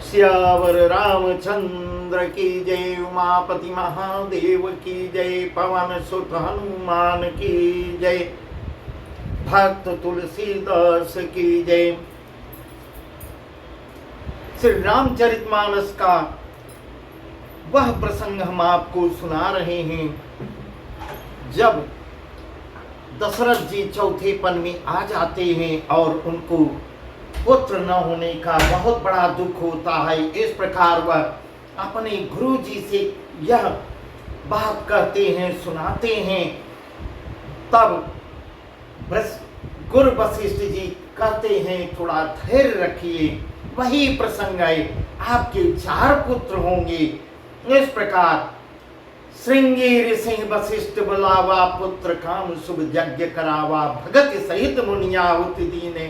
श्यावर रामचंद्र की जय, उमापति महादेव की जय, पवन सुत हनुमान की जय, भक्त तुलसीदास की जय। श्री रामचरितमानस का वह प्रसंग हम आपको सुना रहे हैं जब दशरथ जी चौथेपन में आ जाते हैं और उनको पुत्र न होने का बहुत बड़ा दुख होता है। इस प्रकार वह अपने गुरु जी से यह बात कहते हैं, सुनाते हैं। तब गुरु वशिष्ठ जी कहते हैं थोड़ा धैर्य रखिए, वही प्रसंग है, आपके 4 पुत्र होंगे। इस प्रकार श्रृंगी ऋषि वशिष्ठ बुलावा, पुत्र काम शुभ यज्ञ करावा, भगत सहित मुनिया हुत दीने,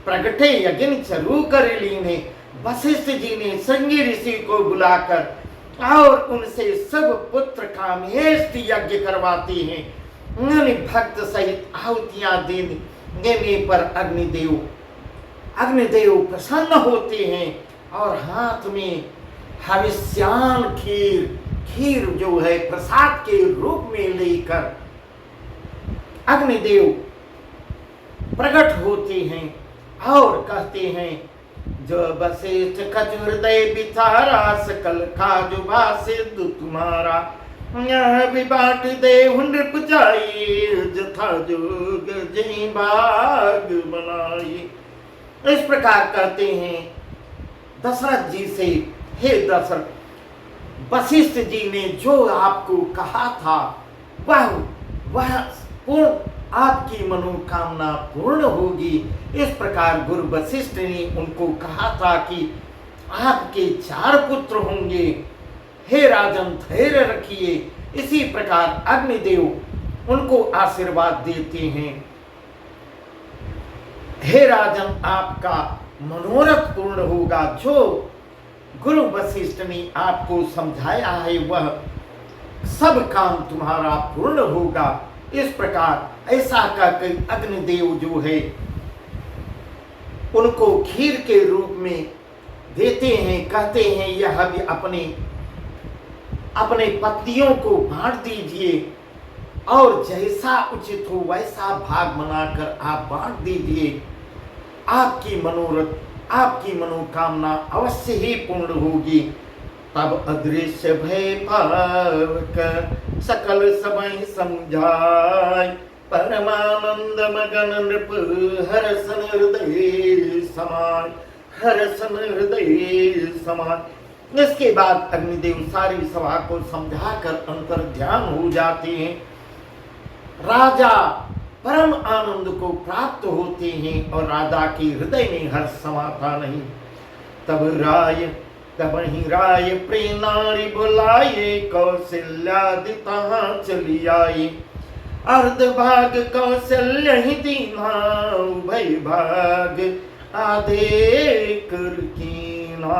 प्रगटे यज्ञ चरु कर लीने। वशिष्ठ जी ने श्रृंगी ऋषि को बुलाकर और उनसे सब पुत्र कामेष्टि यज्ञ करवाते हैं। उन्होंने भक्त सहित आहुतियां देने पर अग्निदेव प्रसन्न होते हैं और हाथ में हविष्यान खीर जो है प्रसाद के रूप में लेकर अग्निदेव प्रकट होते हैं और कहते हैं, जो वशिष्ठ कछ हृदय बिचारा, सकल काजुबा सिद्ध तुम्हारा, यह भी बाट दे नृप जाई, जथा जोग जही भाग बनाई। इस प्रकार कहते हैं दशरथ जी से, हे दशरथ, वशिष्ठ जी ने जो आपको कहा था वह पूर्ण आपकी मनोकामना पूर्ण होगी। इस प्रकार गुरु वशिष्ठ ने उनको कहा था कि आपके 4 पुत्र होंगे। हे राजन, धैर्य रखिए। इसी प्रकार अग्निदेव उनको आशीर्वाद देते हैं। हे राजन, आपका मनोरथ पूर्ण होगा। जो गुरु वशिष्ठ ने आपको समझाया है वह सब काम तुम्हारा पूर्ण होगा। इस प्रकार ऐसा कहकर अग्निदेव जो है उनको खीर के रूप में देते हैं। कहते हैं यह भी अपने पत्नियों को बांट दीजिए और जैसा उचित हो वैसा भाग बनाकर आप बांट दीजिए। आपकी मनोरथ, आपकी मनोकामना अवश्य ही पूर्ण होगी। तब अदृश्य भय पावक सकल सबहि समझाय, परमानंद मगन नृप हरसन हृदय समाय, हरसन हृदय समाय। इसके बाद अग्निदेव सारी सभा को समझाकर अंतर्ध्यान हो जाते हैं। राजा परम आनंद को प्राप्त होते हैं और राजा के हृदय में हर्ष समाता नहीं। तब ही राय प्रेनारी बुलाए, कौशल्यादि तहाँ चली आई, अर्ध भाग कौशल्य ही दीना, उभय भाग आधे कर कीना।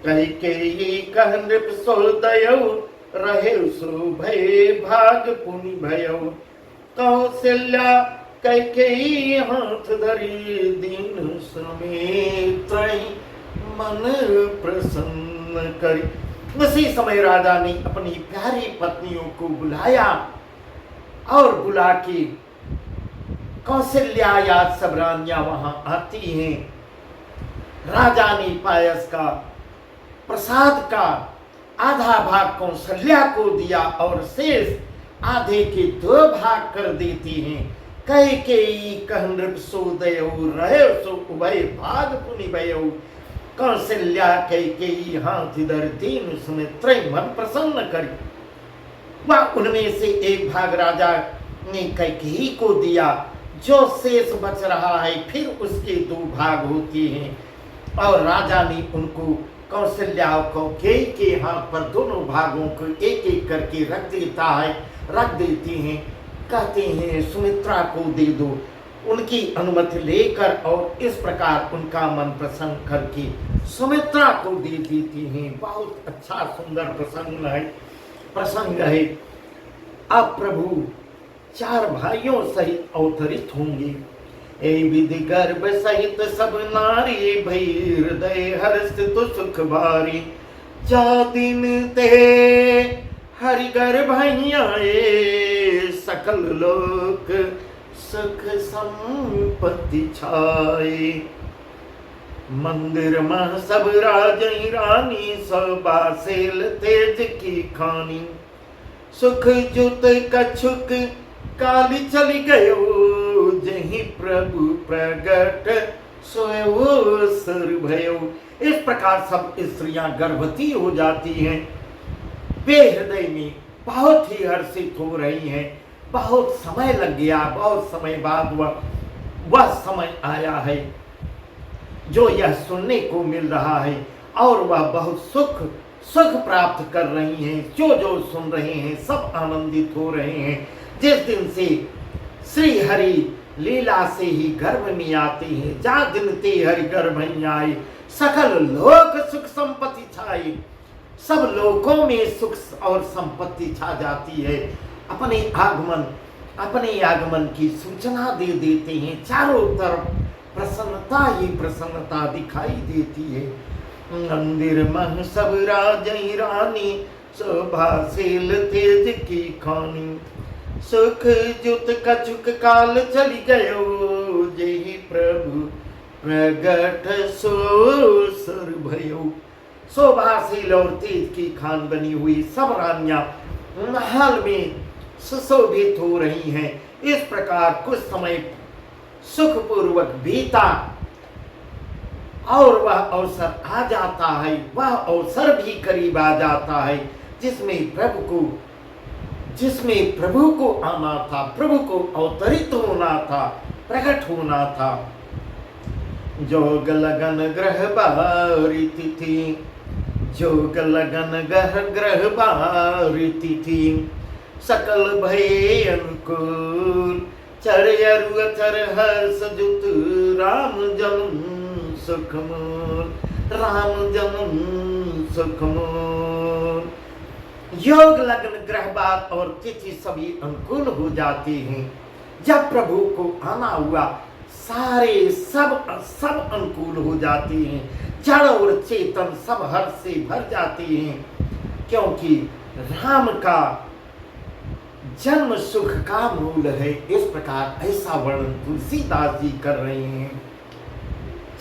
कैकेयी कह नृप सोदयौ, रहे सो भय भाग पुनि भयौ। कौशल्या कैकेयी हाथ धरी, दीन समेत मन प्रसन्न करी। उसी समय राजा ने अपनी प्यारी पत्नियों को बुलाया और बुला के कौशल्या या सब रानियां वहां आती हैं। राजा ने पायस का प्रसाद का आधा भाग कौशल्या को दिया और शेष आधे के 2 भाग कर देती हैं। कैकेयी कह नृप सोदयौ, रहे सो उभय भाग पुनि भयौ। कौशल्या कैकेयी हाथ धर, दीन सुमित्रै मन प्रसन्न करी। वह उनमें से एक भाग राजा ने कैकेयी को दिया। जो शेष बच रहा है फिर उसके 2 भाग होते हैं और राजा ने उनको कौशल्या को के हाथ पर दोनों भागों को एक एक करके रख देती हैं। कहते हैं सुमित्रा को दे दो। उनकी अनुमति लेकर और इस प्रकार उनका मन प्रसन्न करके सुमित्रा को दे देती हैं। बहुत अच्छा सुंदर प्रसंग है। अब प्रभु 4 भाइयों सहित अवतरित होंगे। ए विधि गर्भ सहित सब नारी भई हृदय हर्ष तो सुख भारी। जा दिन ते हरि गर्भ आए सकल लोक सुख संपत्ति छाए। मंदिर में सब राजई रानी सबा सेल तेज की खानी। सुख जुत कछुक काली चली गयो जही प्रभु प्रगट सोयो सर भयो। इस प्रकार सब स्त्रियां गर्भवती हो जाती हैं। वे हृदय में बहुत ही हर्षित हो रही हैं। बहुत समय लग गया, बहुत समय बाद वह समय आया है जो यह सुनने को मिल रहा है और वह बहुत सुख प्राप्त कर रही हैं। जो सुन रहे हैं सब आनंदित हो रहे हैं। जिस दिन से श्री हरि लीला से ही गर्भ में आते हैं, जा दिन ते हरि गर्भ में आए सकल लोक सुख संपत्ति छाई। सब लोकों में सुख और संपत्ति छा जाती है। अपने आगमन की सूचना दे देते हैं। चारों तरफ प्रसन्नता ही प्रसन्नता दिखाई देती है। मंदिर में सब राजई रानी शोभा सेल तेज की खानी। सुख जुत कछुक काल चली गयो जेहि प्रभु प्रगट सो सर भयो। शोभाशील और तेज की खान बनी हुई सब रानियां महल में सुशोभित हो रही हैं। इस प्रकार कुछ समय सुखपूर्वक बीता और वह अवसर आ जाता है। वह अवसर भी करीब आ जाता है जिसमें प्रभु को आना था, प्रभु को अवतरित होना था, प्रकट होना था। जोग लगन ग्रह बारी तिथि, जोग लगन ग्रह बारी तिथि। सकल भय अनुकूल चरयरु अचर हर्ष जुत राम जन्म सुखमूल, राम जन्म सुखमूल। योग लग्न ग्रह बात और तिथि सभी अनुकूल हो जाते हैं। जब प्रभु को आना हुआ सारे सब अनुकूल हो जाते हैं। जड़ और चेतन सब हर्ष से भर जाते हैं क्योंकि राम का जन्म सुख का मूल है। इस प्रकार ऐसा वर्णन तुलसीदास जी कर रहे हैं।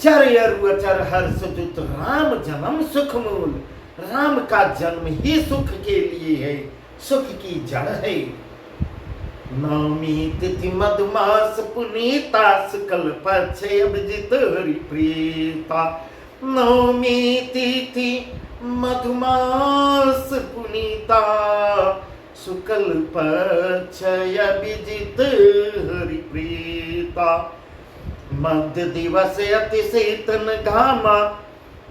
चरयरु अचर हर्ष जुत राम जन्म सुख मूल। राम का जन्म ही सुख के लिए है, सुख की जड़ है। नवमी तिथि मधुमास पुनीता सकल पक्ष अभिजित हरि प्रीता। नवमी तिथि मधुमास पुनीता शुक्ल पक्ष अभिजित हरि प्रीता। मध्य दिवस अति शीतन घामा,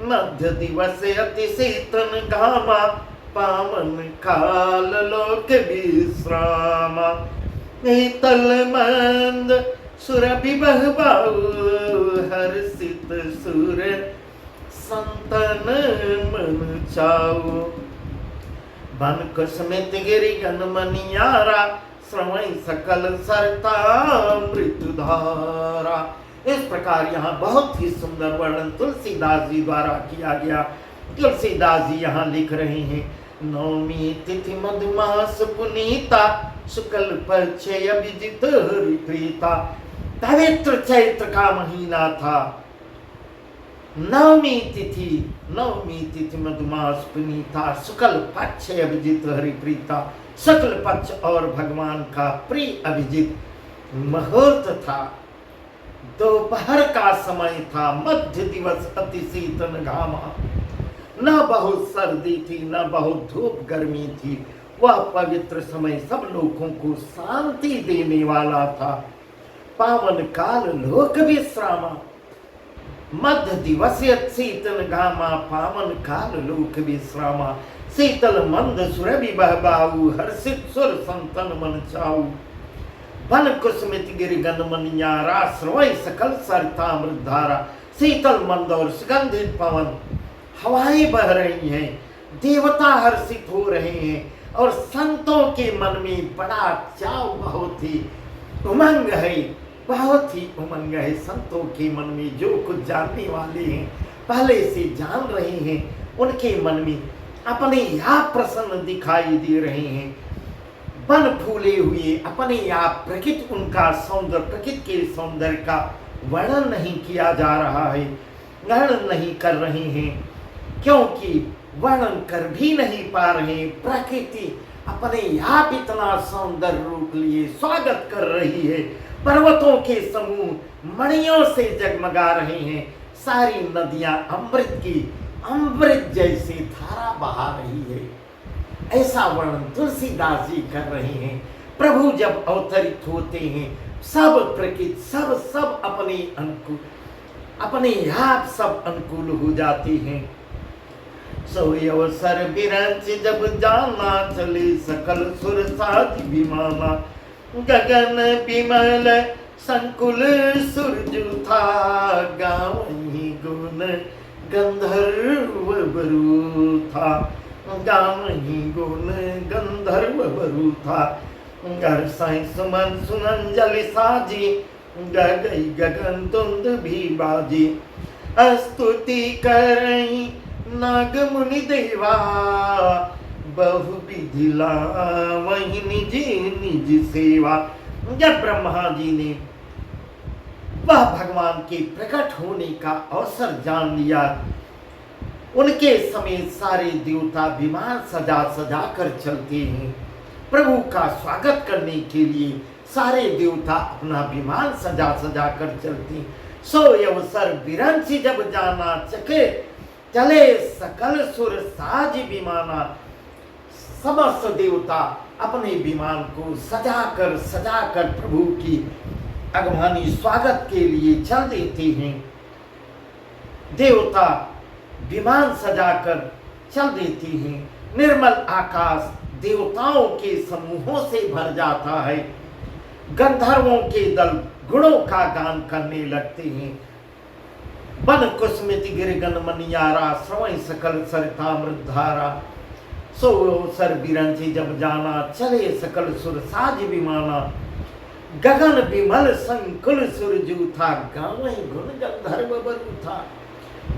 मध्य दिवस अति शीतन घामा। पावन काल लोक विश्रामा। तल मंद सुरभि बहबाऊ हर्षित सुर संतन मन चाऊ। बन कुसमित गिरि गन मनियारा श्रवण सकल सरतामृत धारा। इस प्रकार यहाँ बहुत ही सुंदर वर्णन तुलसीदास जी द्वारा किया गया। तुलसीदास जी यहाँ लिख रहे हैं। नवमी तिथि मधुमास पुनीता शुक्ल पक्ष अभिजित हरि प्रीता। पवित्र चैत्र का महीना था। नवमी तिथि मधुमास पुनीता शुक्ल पक्ष अभिजित हरि प्रीता। शुक्ल पक्ष और भगवान का प्रिय अभिजित मुहूर्त था। दोपहर का समय था। मध्य दिवस अति शीतन घामा। न बहुत सर्दी थी न बहुत धूप गर्मी थी। वह पवित्र समय सब लोगों को शांति देने वाला था। पावन काल लोक विश्रामा। मध्य दिवस शीतल घामा। पावन काल लोक विश्रामा। शीतल मंद सुरभि बहबाऊ हर्षित सुर संतन मन चाऊ। वन कुसमित गिरिगन मनियारा श्रवय सकल सरितामृत धारा। शीतल मंद और सुगंधित पवन हवाएं बह रही हैं। देवता हर्षित हो रहे हैं और संतों के मन में बड़ा चाव बहुत ही उमंग है। बहुत ही उमंग है संतों के मन में। जो कुछ जानने वाले हैं, पहले से जान रहे हैं, उनके मन में अपने आप प्रसन्न दिखाई दे रहे हैं। बन फूले हुए अपने आप प्रकृति, उनका सौंदर्य, प्रकृति के सौंदर्य का वर्णन नहीं किया जा रहा है, वर्णन नहीं कर रहे हैं, क्योंकि वर्णन कर भी नहीं पा रहे। प्रकृति अपने आप इतना सौंदर्य रूप लिए स्वागत कर रही है। पर्वतों के समूह मणियों से जगमगा रहे हैं। सारी नदियां अमृत जैसे धारा बहा रही है। ऐसा वर्णन तुलसीदास जी कर रहे हैं। प्रभु जब अवतरित होते हैं, सब प्रकृति सब अपने आप सब अनुकूल हो जाते हैं। सोई अवसर बिरंच जब जाना, चले सकल सुर साज विमाना। गगन विमल संकुल सूरज था, गावही गुण गंधर्व बरु था, गावही गुण गंधर्व बरु था। घर साई सुमन सुनंजलि साजी, गगई गगन तुंद भी बाजी। स्तुति करई नाग मुनि देवा, बहु विधि लावहि निज निज सेवा। जब ब्रह्मा जी ने वह भगवान के प्रकट होने का अवसर जान लिया, उनके समेत सारे देवता विमान सजा सजा कर चलते हैं। प्रभु का स्वागत करने के लिए सारे देवता अपना विमान सजा सजा कर चलते हैं। सो अवसर बिरंची जब जाना, चले सकल सुर साज विमाना। समस्त देवता अपने विमान को सजाकर प्रभु की आगमनी स्वागत के लिए चल देते हैं। देवता विमान सजाकर चल देते हैं। निर्मल आकाश देवताओं के समूहों से भर जाता है। गंधर्वों के दल गुणों का गान करने लगते हैं। बन कुसुमित गिरगन मनियारा, श्रवण सकल सरितामृतधारा। सो सर बिरंची जब जाना, चले सकल सुर साज विमाना। गगन विमल संकुल सुरजू था, गावहि गुण गंधर्व बरु था,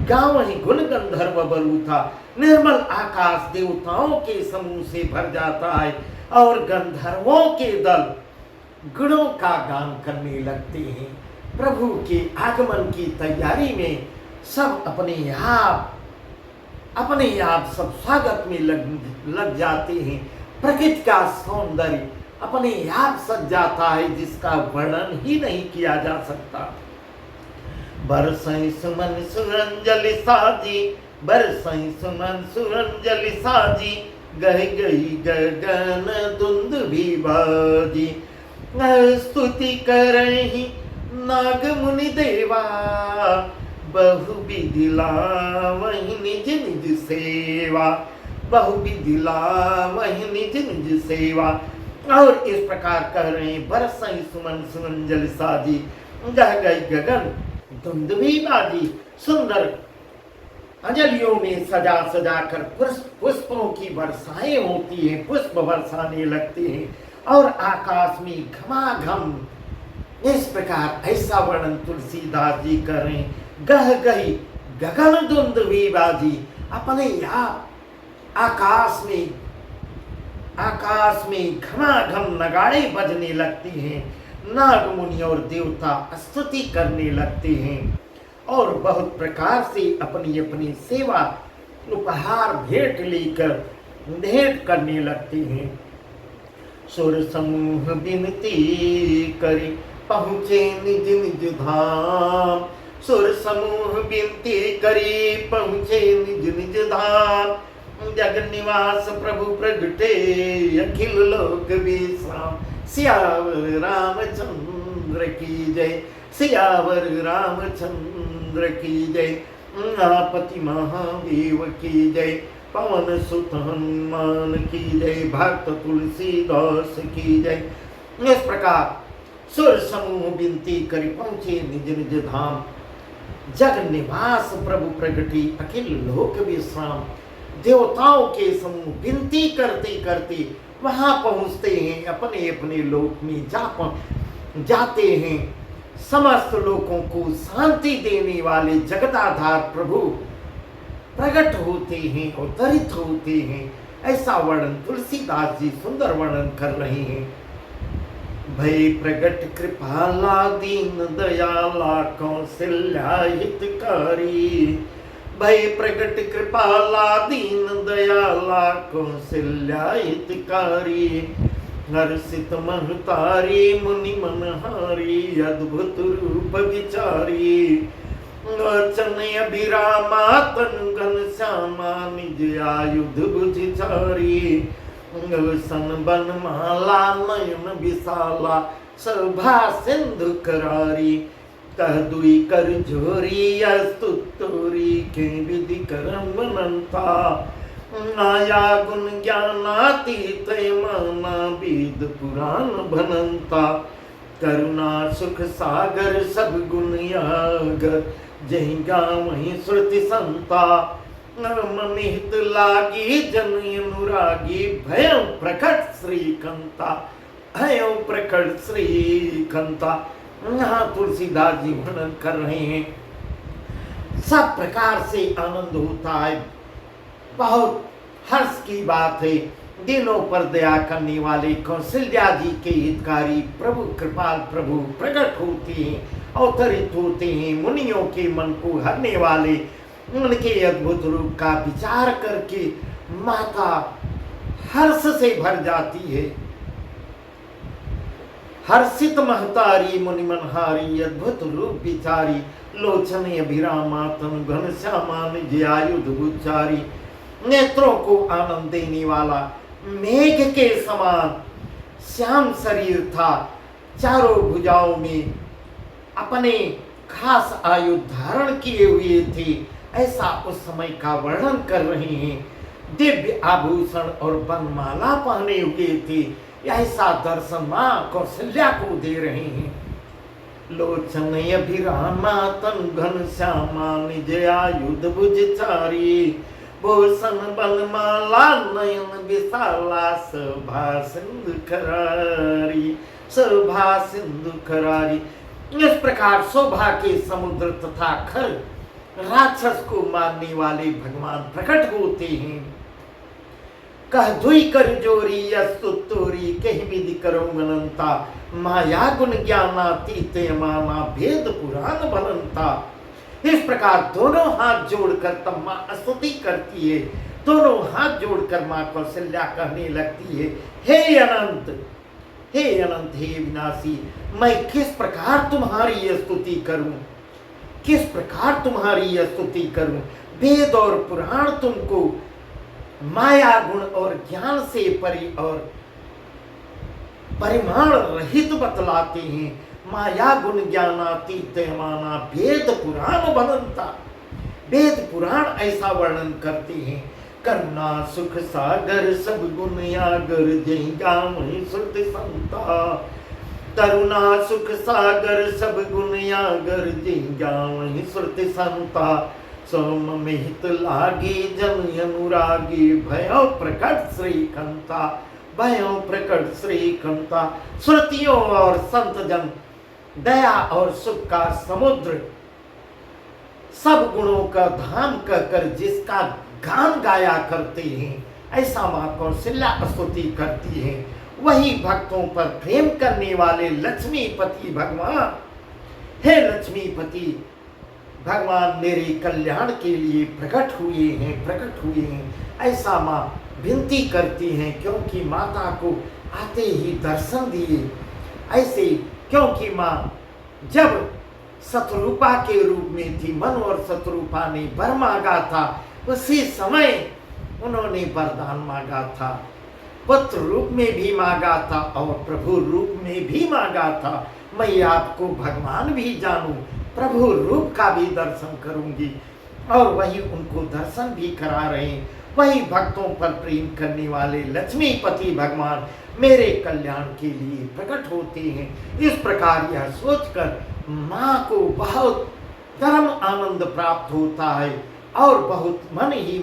गावहि गुण गंधर्व बरु था। निर्मल आकाश देवताओं के समूह से भर जाता है और गंधर्वों के दल गुणों का गान करने लगते हैं। प्रभु के आगमन की तैयारी में सब अपने आप सब स्वागत में लग जाते हैं। प्रकृति का सौंदर्य अपने आप सज जाता है, जिसका वर्णन ही नहीं किया जा सकता। बरसई सुमन सुरंजलि साजी, बरसई सुमन सुरंजलि साजी। गह गई गगन धुंध भी बाजी, स्तुति करहि नाग मुनि देवा। बहु विधि लावहि निज निज सेवा, बहु विधि लावहि निज निज सेवा। और इस प्रकार कह रहे हैं, बरसई सुमन सुमंजल साजी, गह गई गगन धुंध भी बाजी। सुंदर अंजलियों में सजा सजा कर पुष्पों की वर्षाएं होती हैं, पुष्प बरसाने लगते हैं और आकाश में घमाघम। इस प्रकार ऐसा वर्णन तुलसीदास जी कर रहे हैं। गह गई गगन धुंध भी बाजी, अपने आप आकाश में घमाघम नगाड़े बजने लगते हैं। नाग मुनि और देवता स्तुति करने लगते हैं और बहुत प्रकार से अपनी अपनी सेवा उपहार भेंट करने लगते हैं। सुर समूह विनती करी पहुँचे निज निज धाम, सुर समूह विनती करी पहुँचे निज निज धाम। जगन निवास प्रभु प्रगटे अखिल लोक विश्राम। सियावर रामचंद्र की जय, सियावर रामचंद्र की जय। पति महादेव की जय, पवन सुत हनुमान की जय, भक्त तुलसीदास की जय। इस प्रकार सुर समूह विनती करी पहुँचे निज निज धाम। जग निवास प्रभु प्रगटी अखिल लोक विश्राम। देवताओं के समूह विनती करते करते वहां पहुंचते हैं, अपने अपने लोक में जाते हैं। समस्त लोगों को शांति देने वाले जगदाधार प्रभु प्रकट होते हैं, अवतरित होते हैं। ऐसा वर्णन तुलसीदास जी सुंदर वर्णन कर रहे हैं। भय प्रगट कृपाला दीन दयाला कौशल्या हितकारी, भय प्रगट कृपाला दीन दयाला कौशल्या हितकारी, हर्षित महतारी मुनि मनहारी अद्भुत रूप विचारी, वचन अभिरामा तनु घन श्यामा निज आयुध बुझिचारी, सन बन माला नयन विशाला शोभा सिंधु करारी, कह दुई कर जोरी स्तुतोरी के विधि करम अनंता, माया गुण ज्ञानातीत माना वेद पुराण भनंता, करुणा सुख सागर सब गुण यागर, जहि गावहि श्रुति संता, मन हित लागी जन अनुरागी, भयं प्रकट श्रीकंता, भयं प्रकट श्रीकंता। यहाँ तुलसीदास जी वर्णन कर रहे हैं। सब प्रकार से आनंद होता है, बहुत हर्ष की बात है। दिनों पर दया करने वाले कौशल्या जी के हितकारी प्रभु कृपाल प्रभु प्रकट होते हैं, अवतरित होते हैं। मुनियों के मन को हरने वाले उनके अद्भुत रूप का विचार करके माता हर्ष से भर जाती है। हर्षित महतारी मुनि मनहारी अद्भुत रूप विचारी, लोचन अभिरामा तनु घन श्यामा निज आयुध बुझारी, नेत्रों को आनंद देने वाला मेघ के समान श्याम शरीर था, चारों भुजाओं में अपने खास आयुध धारण किए हुए थे। ऐसा उस समय का वर्णन कर रहे हैं। दिव्य आभूषण और बनमाला पहने हुए थे। ऐसा दर्शन मां कौशल्या को दे रहे हैं। लोचन अभिरामा तनु घन श्यामा निज आयुध बुझचारी, भूषण बनमाला नयन विशाला शोभा सिंधु करारी, शोभा सिंधु करारी। इस प्रकार शोभा के समुद्र तथा खर राक्षस को मारने वाले भगवान प्रकट होते हैं। कह दुई कर जोरी स्तुतोरी, कही विधि करो अनंता, माया गुण ज्ञानातीत माना भेद पुराण भनंता। इस प्रकार दोनों हाथ जोड़कर तब माँ स्तुति करती है। दोनों हाथ जोड़कर माँ कौशल्या कहने लगती है, हे अनंत, हे अनंत, हे विनाशी, मैं किस प्रकार तुम्हारी स्तुति करूं, किस प्रकार तुम्हारी स्तुति करूं। वेद और पुराण तुमको माया गुण और ज्ञान से परि और परिमाण रहित बतलाते हैं। माया गुण ज्ञानातीत माना वेद पुराण बनंता, वेद पुराण ऐसा वर्णन करते हैं। करुणा सुख सागर सब गुण यागर, जहि गावहि श्रुति संता, करुणा सुख सागर सब गुण यागर, जहि गावहि श्रुति संता, सोम मिहित लागी जन अनुरागी, भयो प्रकट श्रीकंता, भयो प्रकट श्रीकंता। श्रुतियों और संत जन दया और सुख का समुद्र, सब गुणों का धाम कहकर जिसका गान गाया करते हैं, ऐसा मां कौशल्या स्तुति करती है। वही भक्तों पर प्रेम करने वाले लक्ष्मीपति भगवान, हे लक्ष्मीपति भगवान मेरे कल्याण के लिए प्रकट हुए हैं, प्रकट हुए हैं। ऐसा मां विनती करती हैं, क्योंकि माता को आते ही दर्शन दिए। ऐसे क्योंकि मां जब शत्रुपा के रूप में थी, मनु और शत्रुपा ने वर मांगा था, उसी समय उन्होंने वरदान मांगा था। पुत्र रूप में भी मांगा था और प्रभु रूप में भी मांगा था। मैं आपको भगवान भी जानूं, प्रभु रूप का भी दर्शन करूंगी। और वही उनको दर्शन भी करा रहे हैं। वही भक्तों पर प्रेम करने वाले लक्ष्मीपति भगवान मेरे कल्याण के लिए प्रकट होते हैं। इस प्रकार यह सोचकर माँ को बहुत धर्म आनंद प्राप्त होता है और बहुत मन ही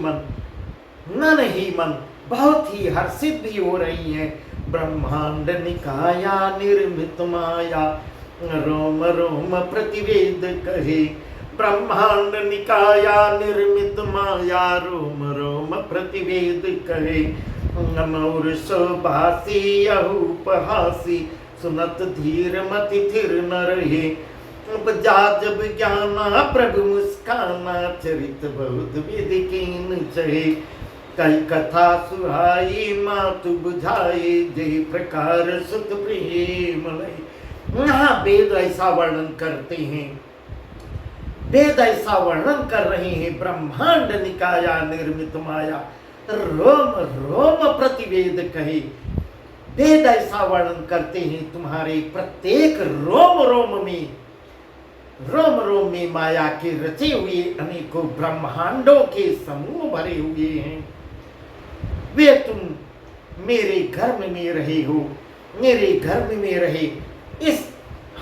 मन बहुत ही हर्षित भी हो रही है। ब्रह्मांड निकाया निर्मित माया, रोम रोम प्रतिवेद कहे, ब्रह्मांड निकाया निर्मित माया रोम रोम प्रतिवेद कहे। नमोर शोभासी अहूपहासी, सुनत धीर मति थिर न रहे। उपजा जब ज्ञाना प्रभु मुस्काना, चरित बहुत विधि कीन चहे। कई कथा सुहाई मातु बुझाए, जय प्रकार सुत प्रेम लय। यहाँ वेद ऐसा वर्णन करते हैं, वेद ऐसा वर्णन कर रहे हैं, ब्रह्मांड निकाया निर्मित माया रोम रोम प्रतिवेद कहे। वेद ऐसा वर्णन करते हैं, तुम्हारे प्रत्येक रोम रोम में माया के रचे हुए अनेकों ब्रह्मांडों के समूह भरे हुए हैं। वे तुम मेरे गर्भ में रहे हो, मेरे गर्भ में रहे। इस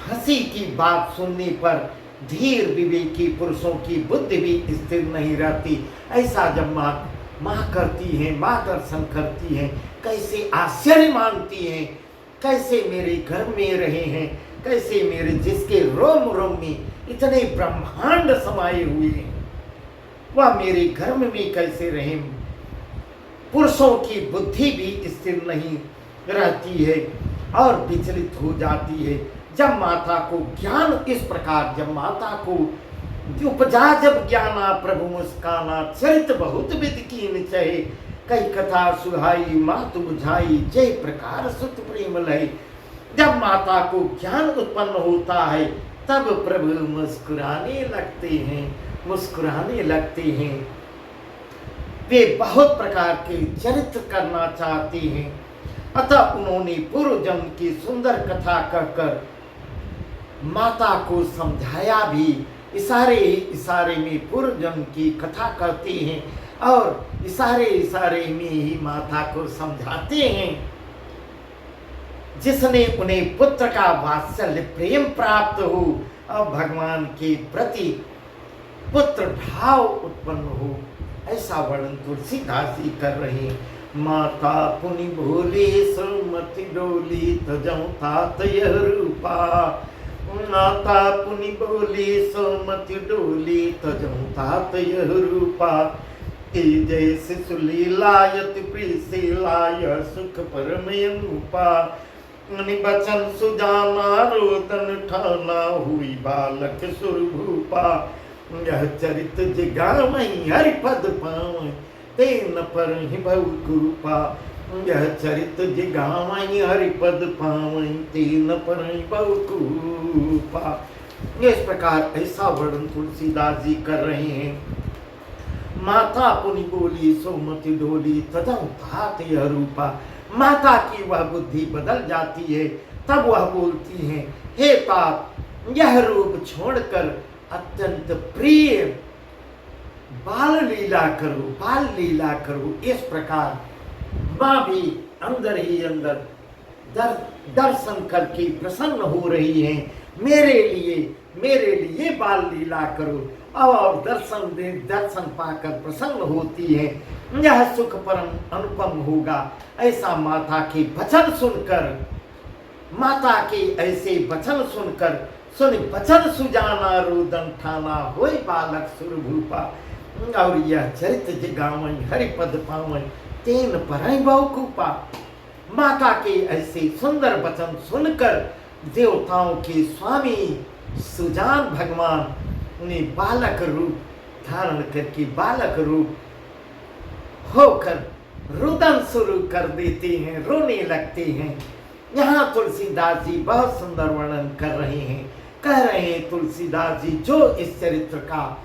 हंसी की बात सुनने पर धीर विवेकी पुरुषों की बुद्धि भी स्थिर नहीं रहती। ऐसा जब माँ करती है, माँ दर्शन करती है, कैसे आश्चर्य मानती हैं, कैसे मेरे घर में रहे हैं, कैसे मेरे जिसके रोम रोम में इतने ब्रह्मांड समाये हुए हैं, वह मेरे घर में कैसे रहे। पुरुषों की बुद्धि भी स्थिर नहीं रहती है और विचलित हो जाती है। जब माता को ज्ञान इस प्रकार, जब माता को उपजा जब ज्ञाना प्रभु मुस्काना, चरित बहुत विधि कीन चहे। कई कथा सुहाई मातु बुझाई, जय प्रकार सुत प्रेम लय। जब माता को ज्ञान उत्पन्न होता है तब प्रभु मुस्कुराने लगते हैं, मुस्कुराने लगते हैं। वे बहुत प्रकार के चरित्र करना चाहते हैं, अतः उन्होंने पूर्व जन्म की सुंदर कथा कहकर माता को समझाया भी। इशारे इशारे में पूर्व जन्म की कथा करते हैं और इशारे इशारे में ही माता को समझाते हैं। जिसने उन्हें पुत्र का वात्सल्य प्रेम प्राप्त हो और भगवान के प्रति पुत्र भाव उत्पन्न हो, ऐसा वर्णन तुलसीदास जी कर रहे हैं। माता पुनि भोले सुमति डोली, तजऊ तात यह रूपा। माता पुनि बोली सोमति डोली, तजऊ तात यह रूपा। जैसे सुलीलायत प्रीसिलाय, सुख परमय अनुपा। बचन सुजाना रोदन ठाना, हुई बालक सुरभूपा। यह चरित जिगावई हरिपद पावई, तेन पर ही भव कृपा। यह चरित जिगावई हरिपद पावई, तेन पर ही भव कृपा। इस प्रकार ऐसा वर्णन तुलसीदास जी कर रहे हैं। माता पुनि बोली सोमति डोली, तदं तात यह रूपा। माता की वह बुद्धि बदल जाती है, तब वह बोलती है, हे तात, यह रूप छोड़कर अत्यंत प्रिय बाल लीला करो, बाल लीला करो। इस प्रकार माँ भी अंदर ही अंदर दर्शन करके प्रसन्न हो रही है। मेरे लिए बाल लीला करो और दर्शन पाकर प्रसन्न होती है। यह सुख परम अनुपम होगा। ऐसा माता के वचन सुनकर, माता के ऐसे वचन सुनकर, सुन वचन सुजाना रोदन ठाना, होय बालक सुरभूपा। और यह चरित जिगावन हरिपद पावन, तेन परई बहुकूपा। माता के ऐसे सुंदर वचन सुनकर देवताओं के स्वामी सुजान भगवान ने बालक रूप धारण करके, बालक रूप होकर रुदन शुरू कर देते हैं, रोने लगते हैं। यहाँ तुलसीदास जी बहुत सुंदर वर्णन कर रहे हैं। कह रहे हैं तुलसीदास जी, जो इस चरित्र का,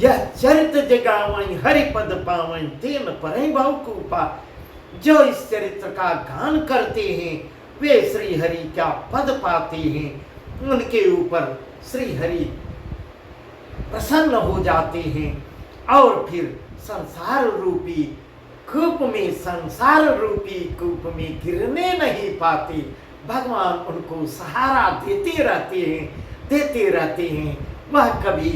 यह चरित्र जगावई हरिपद पावई, तेन परई बहुकूपा। जो इस चरित्र का गान करते हैं वे श्री हरि का पद पाते हैं। उनके ऊपर श्री हरि प्रसन्न हो जाते हैं और फिर संसार रूपी कूप में गिरने नहीं पाते। भगवान उनको सहारा देते रहते हैं। वह कभी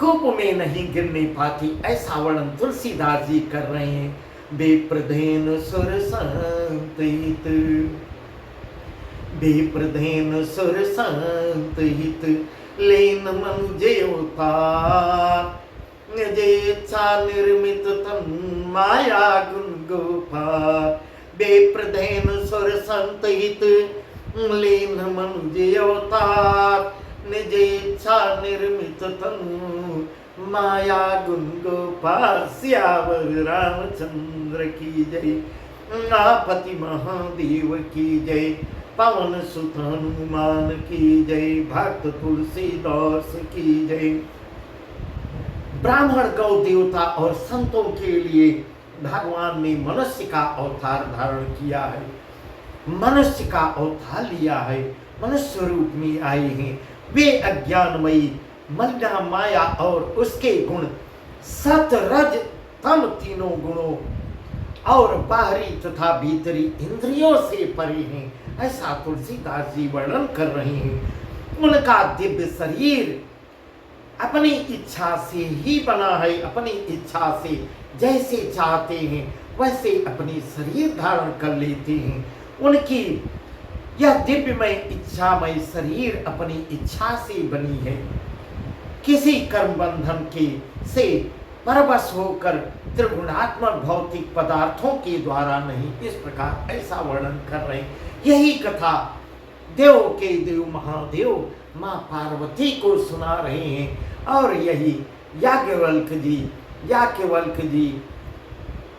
कूप में नहीं गिरने पाती। ऐसा वर्णन तुलसीदास जी कर रहे हैं। बेप्रधेन सुर संतित, विप्रधेन सुर संत हित लेन मन जेवता निजेच्छा निर्मित तन माया गुण गोपाल। विप्रधेन सुर संत हित लीन मनुजे अवतार निजेच्छा निर्मित तनु माया गुण गोपाल। सियावर रामचंद्र की जय, पति महादेव की जय, पवन सुत हनुमान की जय, भक्त तुलसीदास की जय। ब्राह्मण गौ देवता और संतों के लिए भगवान ने मनुष्य का अवतार धारण किया है, मनुष्य का अवतार लिया है, मनुष्य रूप में आए हैं। वे अज्ञानमयी मलिना माया और उसके गुण सत रज तम तीनों गुणों और बाहरी तथा भीतरी इंद्रियों से परे हैं, ऐसा तुलसीदास जी वर्णन कर रहे हैं। उनका दिव्य शरीर अपनी इच्छा से ही बना है, अपनी इच्छा से जैसे चाहते हैं वैसे अपनी शरीर धारण कर लेते हैं। उनकी यह दिव्यमय इच्छामय शरीर अपनी इच्छा से बनी है, किसी कर्म बंधन के से परवश होकर त्रिगुणात्मक भौतिक पदार्थों के द्वारा नहीं। इस प्रकार ऐसा वर्णन कर रहे हैं। यही कथा देव के देव महादेव माँ पार्वती को सुना रहे हैं और यही याज्ञवल्क्य जी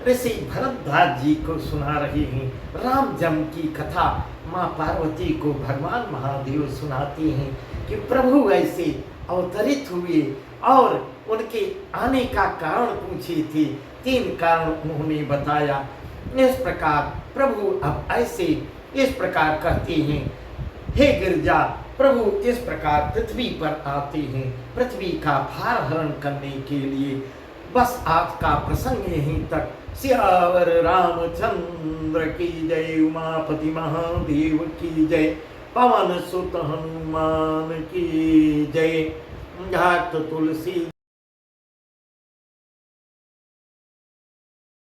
ऋषि भरद्वाज जी को सुना रहे हैं। राम जन्म की कथा माँ पार्वती को भगवान महादेव सुनाते हैं कि प्रभु ऐसे अवतरित हुए और उनके आने का कारण पूछे थे, 3 कारण उन्होंने बताया। इस प्रकार प्रभु अब ऐसे इस प्रकार कहते हैं, हे गिरजा प्रभु इस प्रकार पृथ्वी पर आते हैं पृथ्वी का भार हरण करने के लिए। बस आज का प्रसंग यहीं तक। सियावर रामचंद्र की जय, उमापति महादेव की जय, पवन सुत हनुमान की जय, घाट तुलसी।